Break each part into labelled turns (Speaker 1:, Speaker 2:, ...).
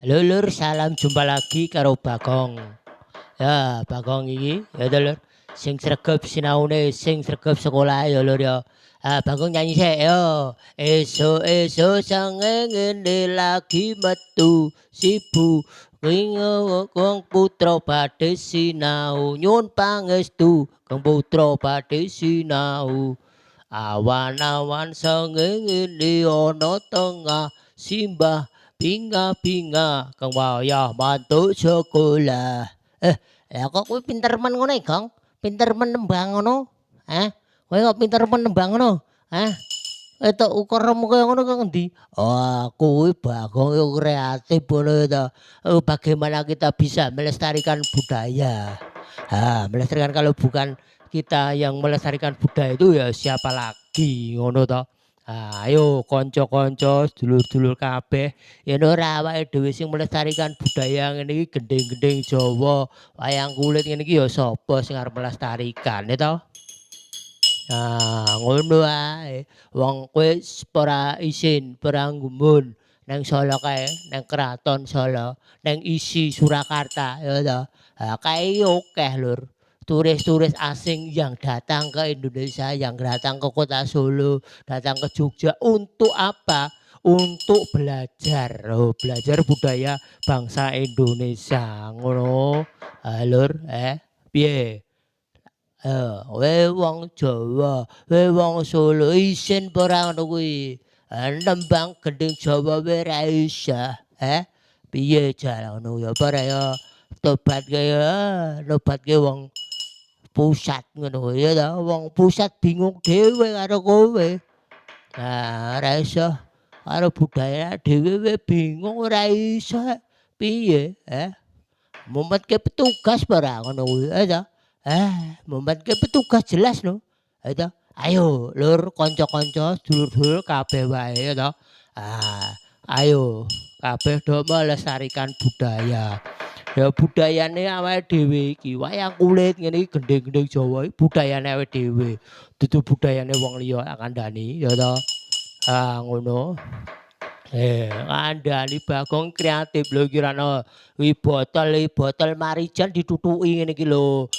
Speaker 1: Halo Lur, salam jumpa lagi karo Bagong. Ya, Bagong iki ya to Lur. Sing sregep sinaune, sing sregep sekolah ya Lur ya. Bagong nyanyi sik yo. Esuk-esuk srengenge lagi metu sibu. Wingo wong putra badhe sinau nyun pangestu kang putra badhe sinau. Awan-awan srengenge ana tengah simbah binga-binga kang wayah mantuk sekolah. Eh, lah kok kowe pinter men ngono e, Gong? Pinter men nembang ngono? Kowe kok pinter men nembang ngono? Hah? Etuk ukurmu kaya ngono kok ngendi? Oh, kuwi Bagong yo kreatif ngono to. Bagaimana kita bisa melestarikan budaya? Melestarikan kalau bukan kita yang melestarikan budaya itu ya siapa lagi ngono to. Ayo kanca-kanca, sedulur-sedulur kabeh, yen ora awake dhewe sing melestarikan budaya ngene iki gendhing-gendhing Jawa, wayang kulit ngene iki ya sapa sing arep melestarikan ya to? Ngono ae. Wong kowe ora isin, ora nggumun nang Solo kae, nang Kraton Solo, nang isi Surakarta ya toh. Kae iki akeh Lur. Turis-turis asing yang datang ke Indonesia, yang datang ke kota Solo, datang ke Jogja untuk apa? Untuk belajar. Oh, belajar budaya bangsa Indonesia. Ngono. Lur, piye? Kowe wong Jawa, kowe wong Solo isin apa ora ngono kuwi? Nembang gendhing Jawa wae ra isa. Piye jar ngono ya apa ra ya nobatke wong pusat ngono ya ta. Wong pusat bingung dhewe karo kowe. Ora iso karo budaya dhewe wae bingung ora iso. Piye? Mumetke petugas apa ora ngono kuwi, ta? Mumetke petugas jelas no, to. Ayo Lur, kanca-kanca, sedulur-sedulur kabeh wae ya to. Ayo kabeh do melestarikan budaya. Ya budayane awake dhewe iki, wayang kulit ngene iki gendhing-gendhing Jawa iki budayane awake dhewe. Dudu budayane wong liya tak kandhani ya to. Ngono. Kandhani Bagong kreatif lho iki Rano. Wi botol Marijan ditutuki ngene iki lho.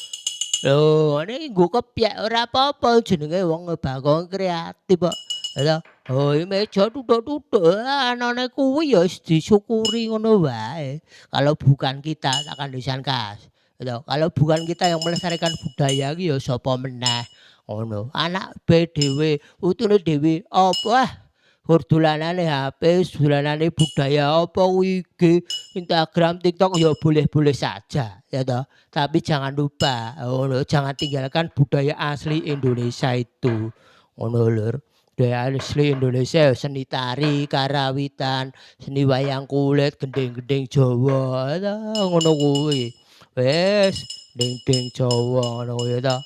Speaker 1: Lho, ngene iki nggo kepyek ora apa-apa jenenge wong Bagong kreatif kok. Ya toh. Oh, iki meja tutuk-tutuk. Anane kuwi ya wis disyukuri ngono wae. Kalau bukan kita tak kandhusan Kas. Ya toh. Kalau bukan kita yang melestarikan budaya iki ya sapa meneh. Ngono. Anak be dhewe, utune dhewe apa gur dolanane HP, dolanane budaya apa IG, Instagram, TikTok ya boleh-boleh saja ya toh. Tapi jangan lupa, ngono, jangan tinggalkan budaya asli Indonesia itu. Ngono Lur. Budaya asli Indonesia ya seni tari, karawitan, seni wayang kulit, gendhing-gendhing Jawa, ya toh, ngono kuwi. Wis, gendhing Jawa ngono ya toh.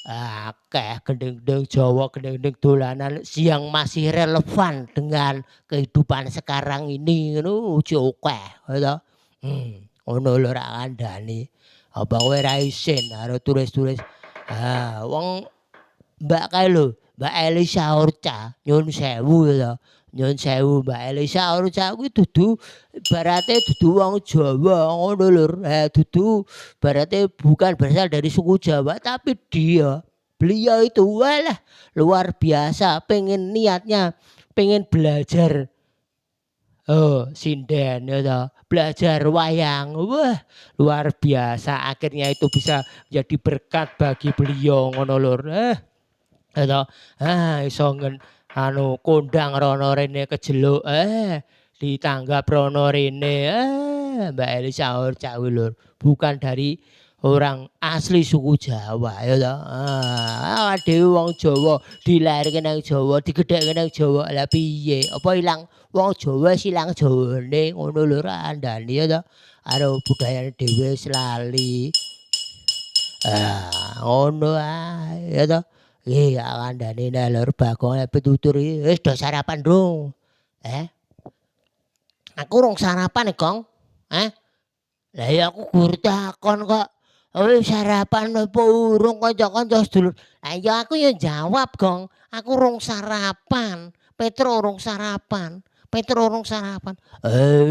Speaker 1: Akeh gendhing-gendhing Jawa, gendhing-gendhing dolanan yang masih relevan dengan kehidupan sekarang ini ngono akeh ya toh. Ngono lho rak kandhani. Apa kowe ra isin karo turis-turis. Wong Mbak kae lho, Mbak Elisa Orca, nyun sewu ya toh. Nyun sewu Mbak Elisa Orca kuwi dudu ibarate dudu wong Jawa ngono lho. Dudu ibarate bukan berasal dari suku Jawa tapi beliau itu walah luar biasa pengen niatnya pengen belajar sinden ya toh, belajar wayang. Wah, luar biasa akhirnya itu bisa jadi berkat bagi beliau ngono lho. Ya toh. Iso kondang rono rene kejeluk, ditanggap rono rene, Mbak Elisa Orca kuwi lho, bukan dari orang asli suku Jawa ya toh. Awake dhewe wong Jawa, dilairke nang Jawa, digedhekke nang Jawa, lah piye? Apa ilang wong Jawa silang Jawane ngono lho ra andani ya toh. Karo budayane dhewe wis lali. Ngono ae ya toh. Tak kandhani nek Lur Bagong nek pitutur iki wis do sarapan Ndung. Eh, aku rung sarapan Gong. Lah ya aku gur takon kok. Wis sarapan apa urung kanca-kanca sedulur. Lah ya aku ya jawab Gong, aku rung sarapan. Petro urung sarapan. Peter urung sarapan.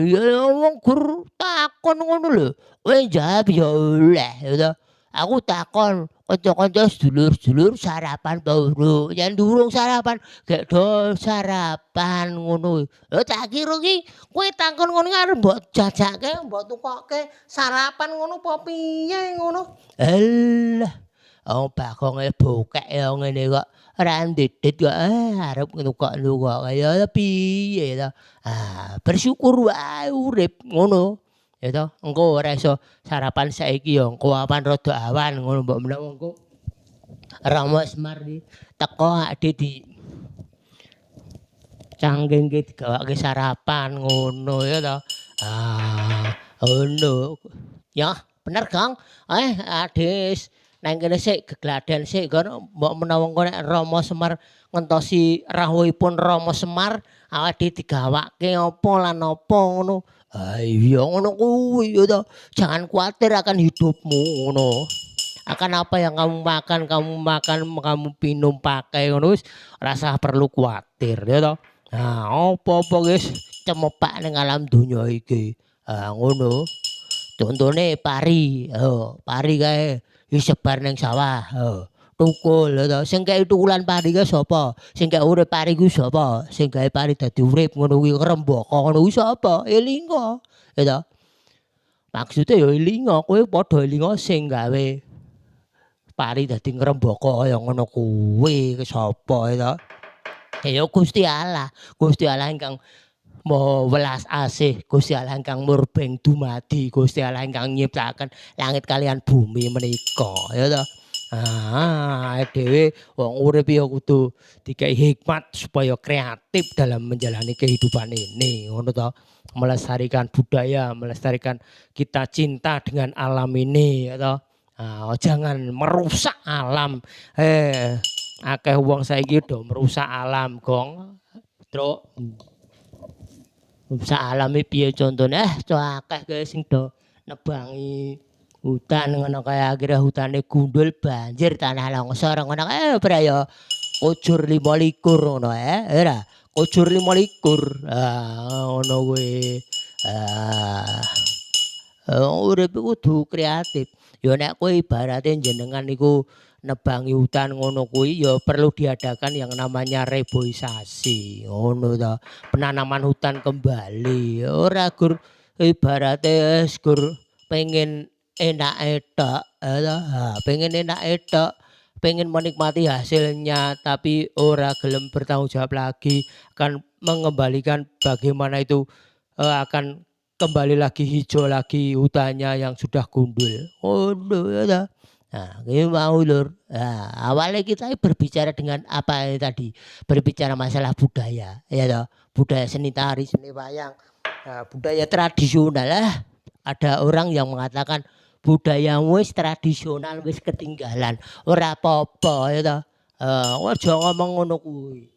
Speaker 1: Ya wong gur takon ngono lho. Kowe jawab ya oleh ya toh. Aku takon kanca-kanca sedulur-sedulur sarapan ta urung? Yen durung sarapan, gek do sarapan ngono. Lho tak kira ki kowe takon ngono arep mbok jajake, mbok tukokke sarapan ngono apa piye ngono. Alah, wong bakonge bokek ya ngene kok. Ora ndedit kok arep nukok-nukok ya piye to. Bersyukur wae urip ngono. Ya toh, engko ora iso sarapan saiki ya engko awan rada awan ngono mbok menawa engko Rama Semar iki teko ade di canggengke digawake sarapan ngono ya toh. Ngono. Ya, bener Kang. Adis nang kene sik gegladen sik kono mbok menawa engko nek Rama Semar ngentosi rawuhipun Rama Semar awake digawake apa lan apa ngono. Iya ngono kuwi ya toh. Jangan kuatir akan hidupmu ngono. Akan apa yang kamu makan, kamu minum, pakai ngono wis ora usah perlu kuatir ya toh. Apa-apa wis cemepak ning alam donya iki. Ngono. Contone pari, pari kae disebar ning sawah, tukul ya toh. Sing kei tukulan pari kae sapa? Sing kei urip pari kuwi sapa? Sing gawe pari dadi urip ngono kuwi Rembaka ngono kuwi sapa? Elinga, ya toh. Maksude ya elinga, kowe padha elinga sing gawe pari dadi ngrembaka kaya ngono kuwi sapa ya toh. Ya Gusti Allah. Gusti Allah ingkang Maha welas asih, Gusti Allah ingkang murbeng dumadi, Gusti Allah ingkang nyiptakaken langit kalian bumi menika ya toh. Dhewe wong urip ya kudu dikai hikmat supaya kreatif dalam menjalani kehidupan ini ngono toh. Melestarikan budaya, melestarikan kita cinta dengan alam ini ya toh. Jangan merusak alam. Akeh wong saiki do merusak alam, Gong. Truk. Rusak alami piye contone? Akeh kae sing do nebangi hutan ngono kae akhire hutane gundul banjir tanah longsor ngono kae ora ya kujur 25 ngono ora kujur 25 ngono kuwi urip kudu kreatif ya nek kowe ibarate jenengan niku nebangi hutan ngono kuwi ya perlu diadakan yang namanya reboisasi ngono to penanaman hutan kembali ora gur ibarate gur pengen enake tok pengen enake tok pengen menikmati hasilnya tapi ora gelem bertanggung jawab lagi akan mengembalikan bagaimana itu akan kembali lagi hijau lagi hutannya yang sudah gundul ngono ya. Ini mau lur. Awalnya kita berbicara dengan apa ini tadi? Berbicara masalah budaya, ya toh. Budaya seni tari, seni wayang, budaya tradisional lah. Ada orang yang mengatakan budaya wis tradisional wis ketinggalan. Ora apa-apa ya toh. Aja ngomong ngono kuwi.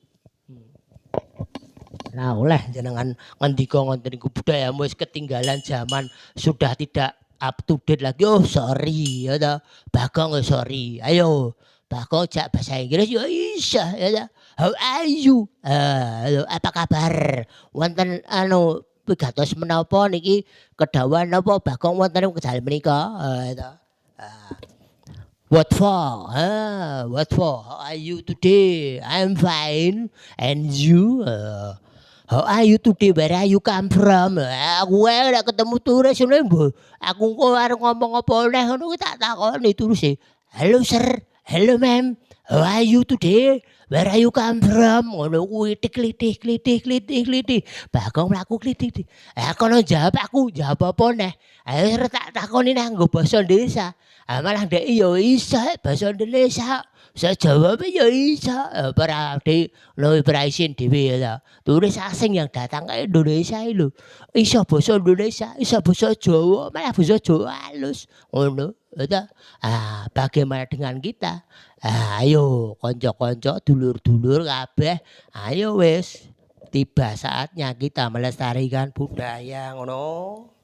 Speaker 1: Nah, oleh jenengan ngendika ngoten niku budaya wis ketinggalan zaman sudah tidak up to date lagi. Oh sorry ya toh. Bagong sorry. Ayo Bagong jak bahasa Inggris ya iso ya toh. How are you? Apa kabar? Wonten pigatos menapa niki kedawan napa Bagong wonten dalem menika? What for? What for? How are you today? I'm fine. And you? How are you today? Where are you come from? Aku nek ketemu turis ngene mbok. Aku kok arep ngomong apa oleh ngono tak takoni turise. Hello sir. Hello ma'am. How are you today? Where are you come from? Ngono kuwi klithik. Bagong mlaku klithik. Kono jawab aku, jawab apa neh? Ayo tak takoni nang nggo basa Indonesia. Malah ndek ya iso basa Indonesia. Saya jawab ya iso. Berarti lo berisin dhewe ya. Turis asing yang datang ke Indonesia itu iso basa Indonesia, iso basa Jawa, malah basa Jawa halus. Ngono, ya. Bagaimana dengan kita? Ayo kanca-kanca, dulur-dulur kabeh, ayo wis tiba saatnya kita melestarikan budaya ngono.